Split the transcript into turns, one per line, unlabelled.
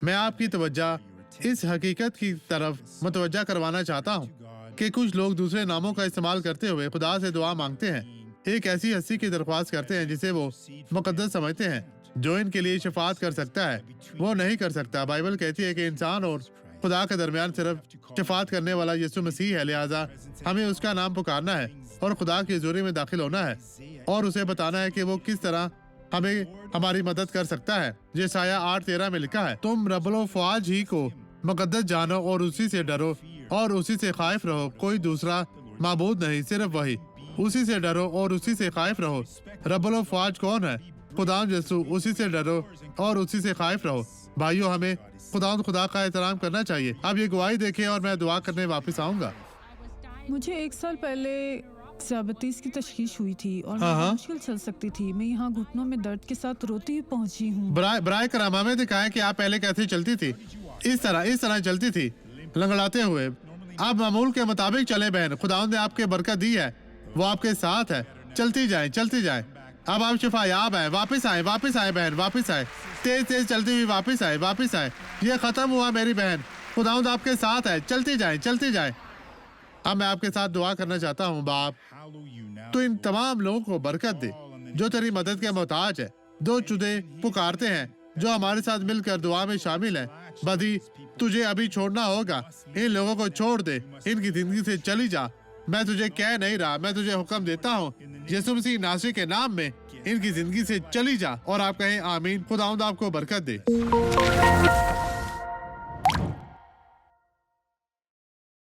मैं आपकी तवज्जो इस हकीकत की तरफ मुतवज्जा करवाना चाहता हूँ कि कुछ लोग दूसरे नामों का इस्तेमाल करते हुए खुदा से दुआ मांगते हैं, एक ऐसी हस्ती की दरख्वास्त करते हैं जिसे वो मुकद्दस समझते हैं, जो इनके लिए शफात कर सकता है। वो नहीं कर सकता। बाइबल कहती है कि इंसान और खुदा के दरमियान सिर्फ शफात करने वाला यीशु मसीह है। लिहाजा हमें उसका नाम पुकारना है और खुदा की हज़ूरी में दाखिल होना है और उसे बताना है कि वो किस तरह हमें हमारी मदद कर सकता है। यशायाह 8:13 में लिखा है, तुम रब्बुल फ़वाज ही को मुकद्दस जानो और उसी से डरो और उसी से खाइफ रहो। कोई दूसरा माबूद नहीं, सिर्फ वही। उसी से डरो और उसी से खाइफ रहो। रब्बुल फ़वाज कौन है? खुदाम यीशु। उसी से डरो और उसी से खाइफ रहो। भाइयों, हमें खुदा का एहतराम करना चाहिए। अब ये गवाही देखें और मैं दुआ करने वापस आऊंगा।
मुझे 1 साल पहले ज़ियाबतीस की तशखीस हुई थी और मैं मुश्किल चल सकती थी। मैं यहाँ घुटनों में दर्द के साथ रोती हुई पहुँची हूँ।
बराए करामा में दिखाया कि आप पहले कैसे चलती थी। इस तरह चलती थी, लंगड़ाते हुए। आप मामूल के मुताबिक चले बहन। खुदा ने आपके बरकत दी है, वो आपके साथ है। चलती जाए। अब आप शिफायाब हैं। वापस आए बहन, वापस आए। तेज चलती हुई वापस आए। ये खत्म हुआ मेरी बहन। खुदा आपके साथ है। चलती जाए। अब मैं आपके साथ दुआ करना चाहता हूँ। बाप, तो इन तमाम लोगों को बरकत दे जो तेरी मदद के मोहताज है। दो चुदे पुकारते हैं जो हमारे साथ मिलकर दुआ में शामिल हैं। बदी, तुझे अभी छोड़ना होगा। इन लोगों को छोड़ दे, इनकी जिंदगी से चली जा। मैं तुझे कह नहीं रहा, मैं तुझे हुक्म देता हूँ यीशु मसीह नासरी के नाम में इनकी जिंदगी से चली जा। और आप कहें आमीन। खुदावंद आपको बरकत दे।